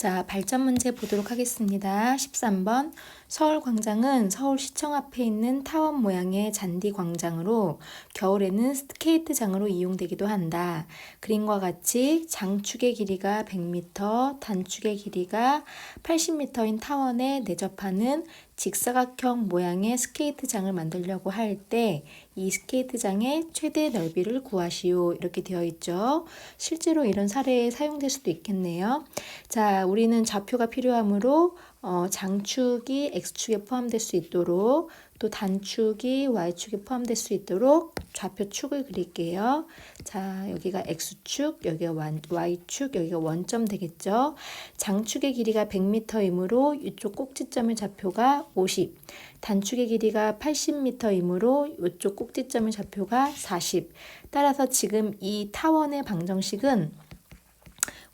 자, 발전 문제 보도록 하겠습니다. 13번. 서울광장은 서울시청 앞에 있는 타원 모양의 잔디 광장으로 겨울에는 스케이트장으로 이용되기도 한다. 그림과 같이 장축의 길이가 100m, 단축의 길이가 80m인 타원에 내접하는 직사각형 모양의 스케이트장을 만들려고 할 때 이 스케이트장의 최대 넓이를 구하시오. 이렇게 되어 있죠. 실제로 이런 사례에 사용될 수도 있겠네요. 자, 우리는 좌표가 필요하므로 장축이 X축에 포함될 수 있도록 또 단축이 Y축에 포함될 수 있도록 좌표 축을 그릴게요. 자, 여기가 X축, 여기가 Y축, 여기가 원점 되겠죠. 장축의 길이가 100m이므로 이쪽 꼭지점의 좌표가 50, 단축의 길이가 80m이므로 이쪽 꼭지점의 좌표가 40. 따라서 지금 이 타원의 방정식은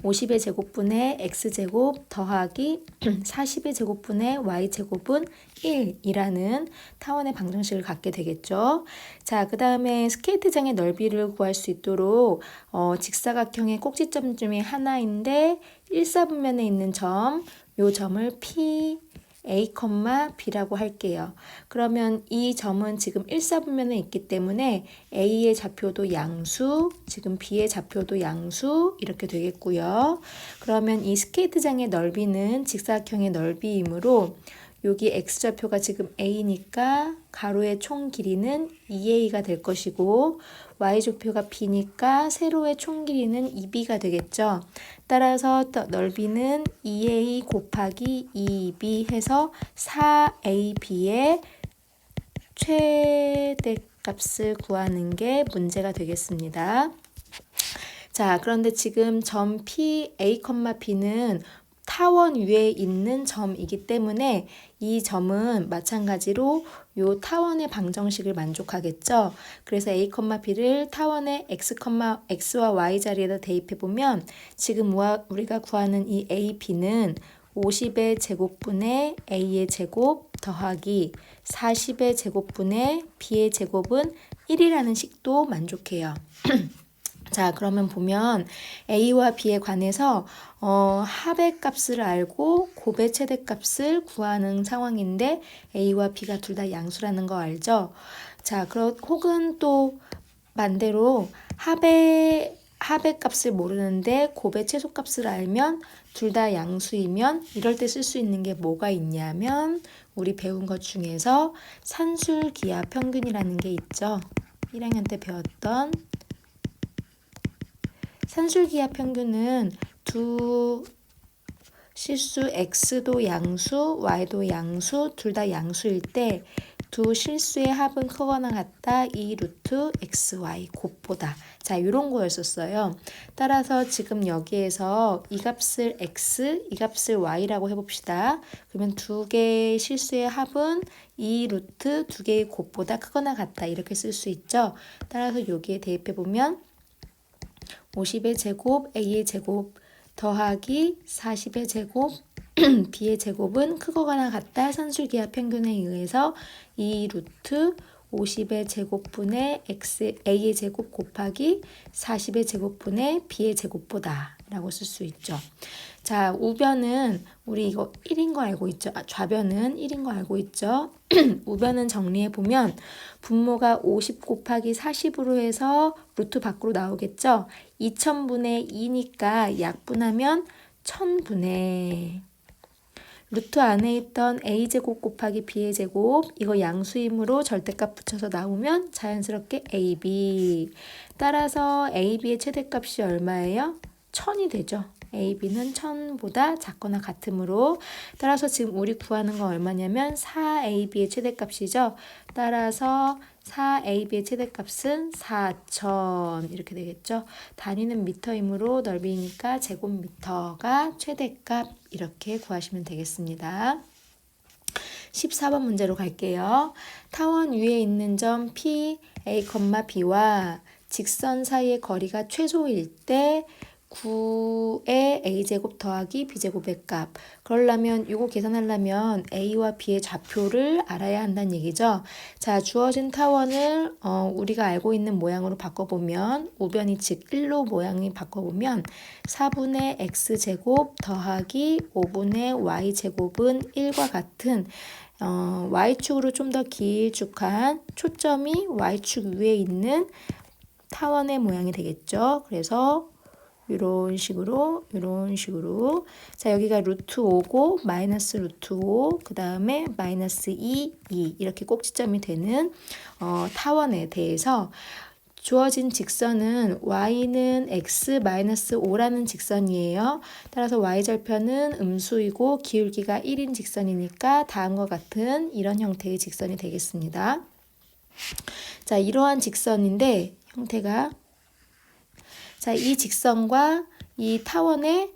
50의 제곱분의 x제곱 더하기 40의 제곱분의 y제곱은 1이라는 타원의 방정식을 갖게 되겠죠. 자, 그 다음에 스케이트장의 넓이를 구할 수 있도록 직사각형의 꼭지점 중에 하나인데 1사분면에 있는 점, 요 점을 P, A, B라고 할게요. 그러면 이 점은 지금 1사분면에 있기 때문에 A의 좌표도 양수, 지금 B의 좌표도 양수 이렇게 되겠고요. 그러면 이 스케이트장의 넓이는 직사각형의 넓이이므로 여기 X좌표가 지금 A니까 가로의 총 길이는 2A가 될 것이고 Y좌표가 B니까 세로의 총 길이는 2B가 되겠죠. 따라서 넓이는 2A 곱하기 2B 해서 4AB의 최대값을 구하는 게 문제가 되겠습니다. 자, 그런데 지금 점 P, A, B는 타원 위에 있는 점이기 때문에 이 점은 마찬가지로 요 타원의 방정식을 만족하겠죠. 그래서 A, B를 타원의 X와 Y 자리에다 대입해보면 지금 우리가 구하는 이 A, B는 50의 제곱분의 A의 제곱 더하기 40의 제곱분의 B의 제곱은 1이라는 식도 만족해요. 자, 그러면 보면 A와 B에 관해서 합의 값을 알고 곱의 최대값을 구하는 상황인데 A와 B가 둘 다 양수라는 거 알죠? 자, 혹은 또 반대로 합의 값을 모르는데 곱의 최소값을 알면 둘 다 양수이면 이럴 때 쓸 수 있는 게 뭐가 있냐면 우리 배운 것 중에서 산술기하 평균이라는 게 있죠. 1학년 때 배웠던 산술기하 평균은 두 실수 X도 양수, Y도 양수, 둘 다 양수일 때 두 실수의 합은 크거나 같다 2 루트 XY 곱보다. 자, 이런 거였었어요. 따라서 지금 여기에서 이 값을 X, 이 값을 Y라고 해봅시다. 그러면 두 개의 실수의 합은 2 루트 두 개의 곱보다 크거나 같다. 이렇게 쓸 수 있죠. 따라서 여기에 대입해보면 50의 제곱, A의 제곱 더하기 40의 제곱, B의 제곱은 크거나 같다. 산술기하 평균에 의해서 2 루트 50의 제곱분의 A의 제곱 곱하기 40의 제곱분의 B의 제곱보다 라고 쓸 수 있죠. 자, 우변은 우리 이거 1인 거 알고 있죠? 좌변은 1인 거 알고 있죠? 우변은 정리해보면 분모가 50 곱하기 40으로 해서 루트 밖으로 나오겠죠? 2000분의 2니까 약분하면 1000분의 루트 안에 있던 A제곱 곱하기 B의 제곱 이거 양수이므로 절대값 붙여서 나오면 자연스럽게 AB. 따라서 AB의 최대값이 얼마예요? 1000이 되죠. AB는 1000보다 작거나 같으므로 따라서 지금 우리 구하는 건 얼마냐면 4AB의 최대값이죠. 따라서 4AB의 최대값은 4000 이렇게 되겠죠. 단위는 미터이므로 넓이니까 제곱미터가 최대값 이렇게 구하시면 되겠습니다. 14번 문제로 갈게요. 타원 위에 있는 점 P, A, B와 직선 사이의 거리가 최소일 때 9의 a제곱 더하기 b제곱의 값. 그러려면 이거 계산하려면 a와 b의 좌표를 알아야 한다는 얘기죠. 자, 주어진 타원을 우리가 알고 있는 모양으로 바꿔보면 우변이 즉 1로 모양이 바꿔보면 4분의 x제곱 더하기 5분의 y제곱은 1과 같은 y축으로 좀 더 길쭉한 초점이 y축 위에 있는 타원의 모양이 되겠죠. 그래서 이런 식으로 자, 여기가 루트 5고 마이너스 루트 5, 그 다음에 마이너스 2, 2 이렇게 꼭지점이 되는 타원에 대해서 주어진 직선은 y는 x 마이너스 5라는 직선이에요. 따라서 y절편은 음수이고 기울기가 1인 직선이니까 다음과 같은 이런 형태의 직선이 되겠습니다. 자, 이러한 직선인데 형태가 자, 이 직선과 이 타원의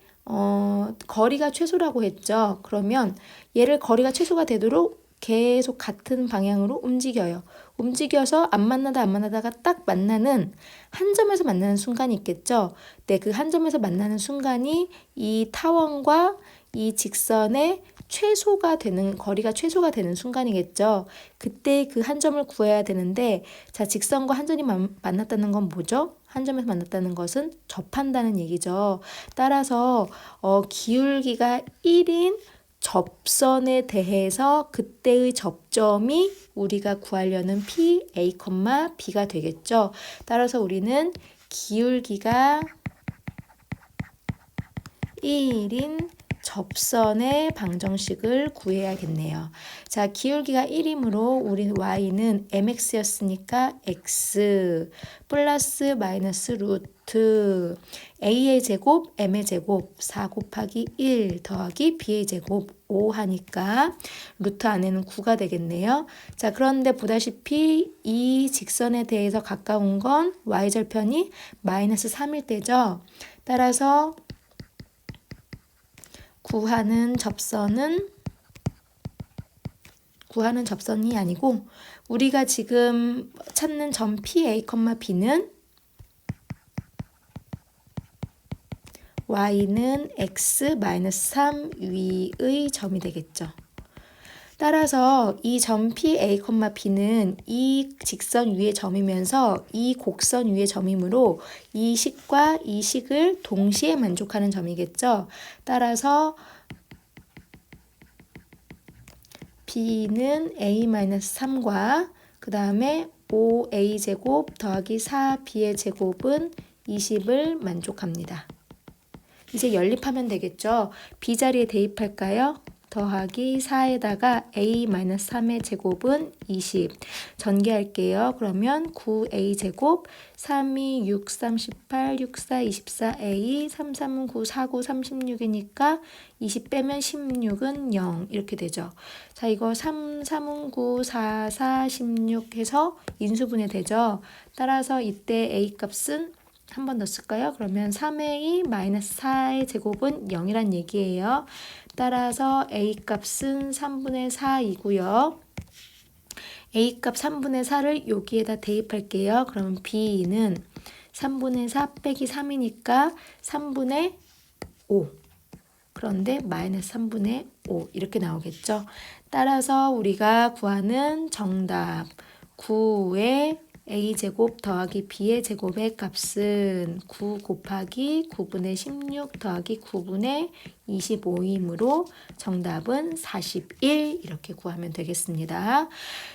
거리가 최소라고 했죠. 그러면 얘를 거리가 최소가 되도록 계속 같은 방향으로 움직여요. 움직여서 안 만나다가 딱 만나는 한 점에서 만나는 순간이 있겠죠. 네, 그 한 점에서 만나는 순간이 이 타원과 이 직선의 최소가 되는 거리가 최소가 되는 순간이겠죠. 그때 그 한 점을 구해야 되는데 자, 직선과 한 점이 만났다는 건 뭐죠? 한 점에서 만났다는 것은 접한다는 얘기죠. 따라서 기울기가 1인 접선에 대해서 그때의 접점이 우리가 구하려는 P, A, B가 되겠죠. 따라서 우리는 기울기가 1인 접선의 방정식을 구해야겠네요. 자, 기울기가 1이므로 우리 y는 mx였으니까 x 플러스 마이너스 루트 a의 제곱 m의 제곱 4 곱하기 1 더하기 b의 제곱 5 하니까 루트 안에는 9가 되겠네요. 자, 그런데 보다시피 이 직선에 대해서 가까운 건 y절편이 마이너스 3일 때죠. 따라서 구하는 접선이 아니고 우리가 지금 찾는 점 P, A, B는 y는 x 마이너스 3 위의 점이 되겠죠. 따라서 이 점 P, A, B는 이 직선 위의 점이면서 이 곡선 위의 점이므로 이 식과 이 식을 동시에 만족하는 점이겠죠. 따라서 B는 A-3과 그 다음에 5A제곱 더하기 4B의 제곱은 20을 만족합니다. 이제 연립하면 되겠죠. B 자리에 대입할까요? 더하기 4에다가 A-3의 제곱은 20. 전개할게요. 그러면 9A제곱, 3이 6, 38, 6, 4, 24A, 3, 3은 9, 4, 9, 36이니까 20 빼면 16은 0 이렇게 되죠. 자, 이거 3, 3은 9, 4, 4, 16 해서 인수분해 되죠. 따라서 이때 A 값은 한 번 더 쓸까요? 그러면 3A 마이너스 4의 제곱은 0이란 얘기예요. 따라서 A 값은 3분의 4이고요. A 값 3분의 4를 여기에다 대입할게요. 그러면 B는 3분의 4 빼기 3이니까 3분의 5. 그런데 마이너스 3분의 5 이렇게 나오겠죠. 따라서 우리가 구하는 정답 9의 A제곱 더하기 B의 제곱의 값은 9 곱하기 9분의 16 더하기 9분의 25이므로 정답은 41 이렇게 구하면 되겠습니다.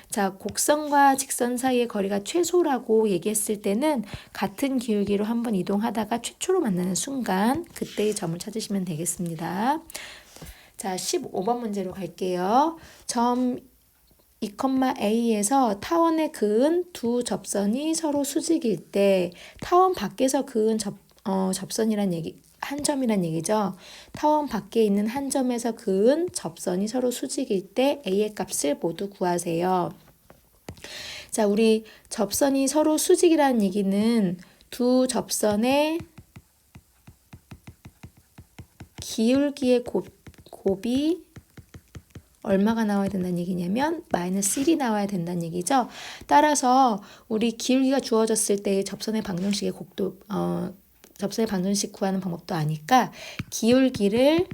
자, 곡선과 직선 사이의 거리가 최소라고 얘기했을 때는 같은 기울기로 한번 이동하다가 최초로 만나는 순간 그때의 점을 찾으시면 되겠습니다. 자, 15번 문제로 갈게요. 점 2,A에서 타원에 그은 두 접선이 서로 수직일 때 타원 밖에서 그은 접선이란 얘기 한 점이란 얘기죠. 타원 밖에 있는 한 점에서 그은 접선이 서로 수직일 때 A의 값을 모두 구하세요. 자, 우리 접선이 서로 수직이라는 얘기는 두 접선의 기울기의 곱이 얼마가 나와야 된다는 얘기냐면 마이너스 1이 나와야 된다는 얘기죠. 따라서 우리 기울기가 주어졌을 때 접선의 방정식의 접선의 방정식 구하는 방법도 아니까 기울기를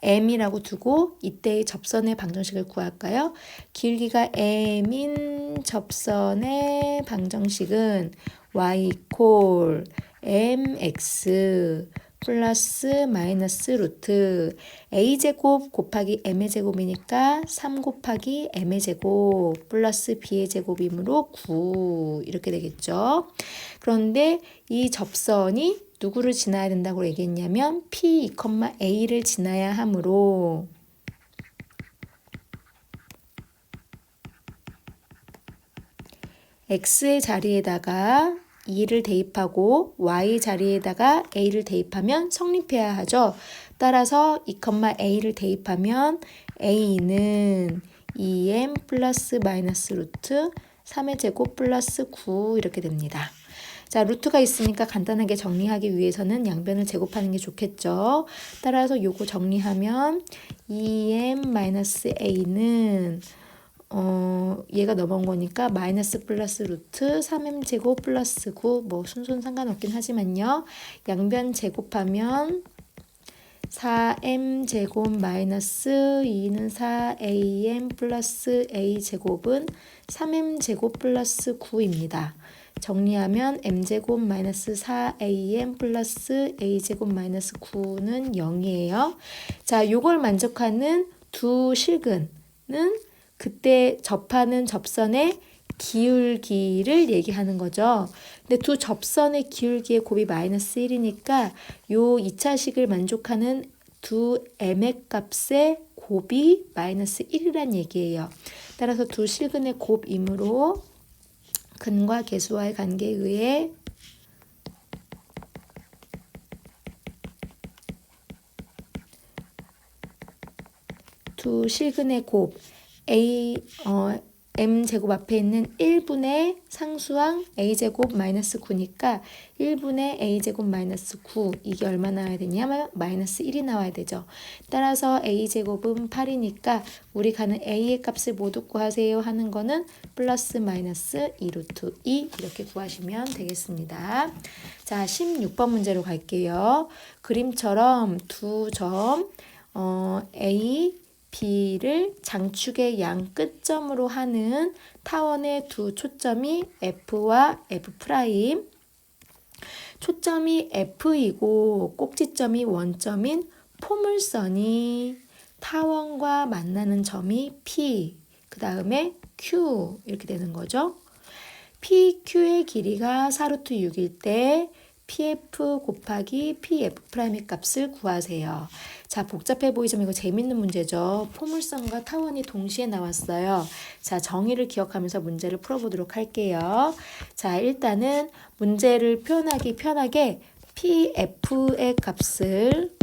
m이라고 두고 이때의 접선의 방정식을 구할까요? 기울기가 m인 접선의 방정식은 y 이퀄 mx 플러스 마이너스 루트 a제곱 곱하기 m의 제곱이니까 3 곱하기 m의 제곱 플러스 b의 제곱이므로 9 이렇게 되겠죠. 그런데 이 접선이 누구를 지나야 된다고 얘기했냐면 P, A를 지나야 하므로 X의 자리에다가 2를 대입하고 Y 자리에다가 A를 대입하면 성립해야 하죠. 따라서 2,A를 대입하면 A는 2M 플러스 마이너스 루트 3의 제곱 플러스 9 이렇게 됩니다. 자, 루트가 있으니까 간단하게 정리하기 위해서는 양변을 제곱하는 게 좋겠죠. 따라서 요거 정리하면 2m-a는 얘가 넘어온 거니까 마이너스 플러스 루트 3m 제곱 플러스 9 뭐 순서는 상관없긴 하지만요. 양변 제곱하면 4m 제곱 마이너스 2는 4am 플러스 a 제곱은 3m 제곱 플러스 9입니다. 정리하면 m제곱 마이너스 4am 플러스 a제곱 마이너스 9는 0이에요. 자, 요걸 만족하는 두 실근은 그때 접하는 접선의 기울기를 얘기하는 거죠. 근데 두 접선의 기울기의 곱이 마이너스 1이니까 요 2차식을 만족하는 두 m의 값의 곱이 마이너스 1이란 얘기예요. 따라서 두 실근의 곱이므로 근과 계수와의 관계에 의해 두 실근의 곱 m제곱 앞에 있는 1분의 상수항 a제곱 마이너스 9니까 1분의 a제곱 마이너스 9 이게 얼마 나와야 되냐면 마이너스 1이 나와야 되죠. 따라서 a제곱은 8이니까 우리 가는 a의 값을 모두 구하세요 하는 거는 플러스 마이너스 2루트 2 이렇게 구하시면 되겠습니다. 자, 16번 문제로 갈게요. 그림처럼 두 점 A B를 장축의 양 끝점으로 하는 타원의 두 초점이 F와 F'. 초점이 F이고 꼭지점이 원점인 포물선이 타원과 만나는 점이 P, 그 다음에 Q 이렇게 되는 거죠. PQ의 길이가 4루트 6일 때 PF 곱하기 PF'의 값을 구하세요. 자, 복잡해 보이지만 이거 재밌는 문제죠. 포물선과 타원이 동시에 나왔어요. 자, 정의를 기억하면서 문제를 풀어보도록 할게요. 자, 일단은 문제를 표현하기 편하게 PF의 값을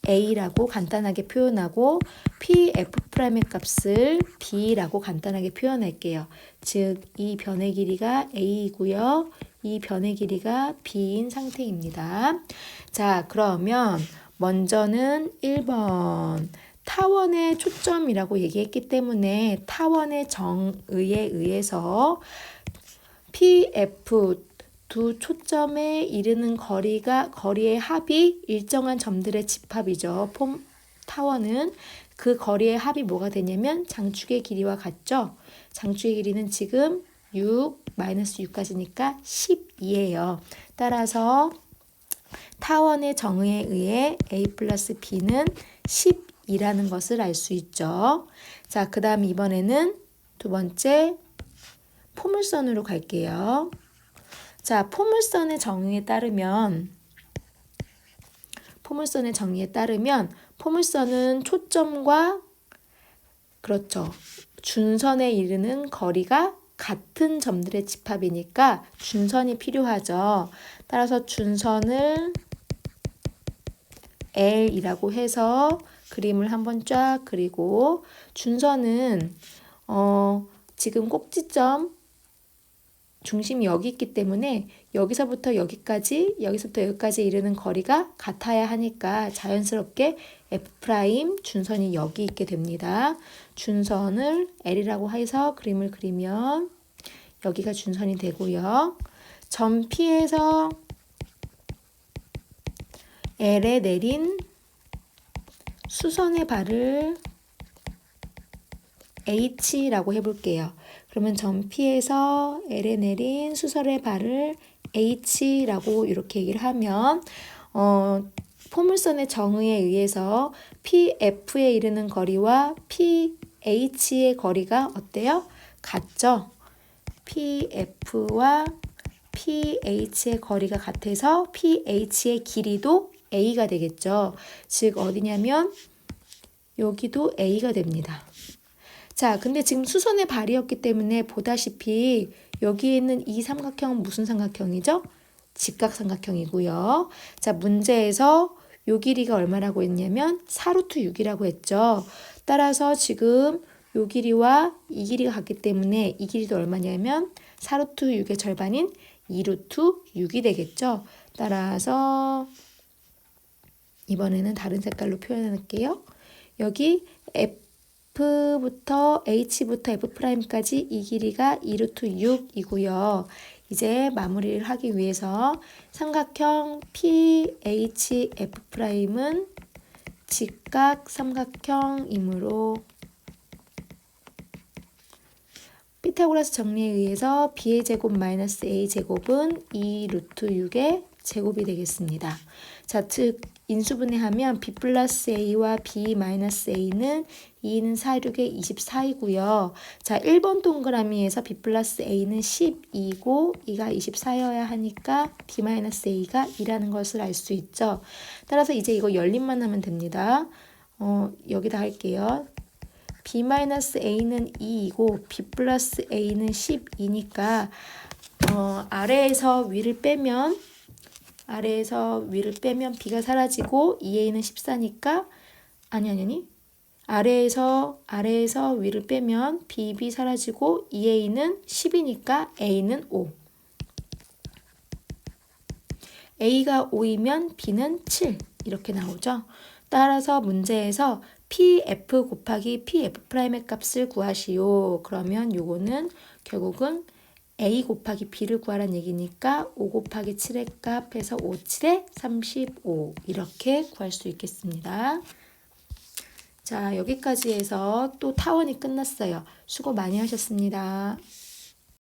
A라고 간단하게 표현하고 PF'의 값을 B라고 간단하게 표현할게요. 즉, 이 변의 길이가 A이고요. 이 변의 길이가 B인 상태입니다. 자, 그러면 먼저는 1번 타원의 초점이라고 얘기했기 때문에 타원의 정의에 의해서 PF 두 초점에 이르는 거리의 합이 일정한 점들의 집합이죠. 타원은 그 거리의 합이 뭐가 되냐면 장축의 길이와 같죠. 장축의 길이는 지금 6, 마이너스 6까지니까 12예요. 따라서 타원의 정의에 의해 A 플러스 B는 12라는 것을 알 수 있죠. 자, 그 다음 이번에는 두 번째 포물선으로 갈게요. 자, 포물선의 정의에 따르면 포물선은 초점과 그렇죠. 준선에 이르는 거리가 같은 점들의 집합이니까 준선이 필요하죠. 따라서 준선을 L이라고 해서 그림을 한번 쫙 그리고 준선은 지금 꼭지점 중심이 여기 있기 때문에 여기서부터 여기까지 이르는 거리가 같아야 하니까 자연스럽게 F' 준선이 여기 있게 됩니다. 준선을 L이라고 해서 그림을 그리면 여기가 준선이 되고요. 점 P에서 L에 내린 수선의 발을 H라고 해볼게요. 그러면 점 P에서 L에 내린 수선의 발을 H라고 이렇게 얘기를 하면 포물선의 정의에 의해서 PF에 이르는 거리와 PH의 거리가 어때요? 같죠? PF와 PH의 거리가 같아서 PH의 길이도 A가 되겠죠. 즉 어디냐면 여기도 A가 됩니다. 자, 근데 지금 수선의 발이었기 때문에 보다시피 여기에 있는 이 삼각형은 무슨 삼각형이죠? 직각삼각형이고요. 자, 문제에서 요 길이가 얼마라고 했냐면 4루트 6이라고 했죠. 따라서 지금 요 길이와 이 길이가 같기 때문에 이 길이도 얼마냐면 4루트 6의 절반인 2루트 6이 되겠죠. 따라서 이번에는 다른 색깔로 표현할게요. 여기 F부터 H부터 F'까지 이 길이가 2루트 6이고요. 이제 마무리를 하기 위해서 삼각형 PHF'은 직각 삼각형이므로 피타고라스 정리에 의해서 B의 제곱 마이너스 A 제곱은 2루트 6의 제곱이 되겠습니다. 자, 즉 인수분해하면 B 플러스 A와 B 마이너스 A는 2는 4, 6의 24이고요. 자, 1번 동그라미에서 B 플러스 A는 12고 2가 24여야 하니까 B 마이너스 A가 2라는 것을 알 수 있죠. 따라서 이제 이거 열림만 하면 됩니다. 여기다 할게요. B 마이너스 A는 2이고 B 플러스 A는 12니까 아래에서 위를 빼면 B가 사라지고 2A는 14니까 아니 아래에서 위를 빼면 B 사라지고 2A는 10이니까 A는 5. A가 5이면 B는 7 이렇게 나오죠. 따라서 문제에서 PF 곱하기 PF'의 값을 구하시오. 그러면 요거는 결국은 A 곱하기 B를 구하라는 얘기니까 5 곱하기 7의 값 해서 5, 7에 35 이렇게 구할 수 있겠습니다. 자, 여기까지 해서 또 타원이 끝났어요. 수고 많이 하셨습니다.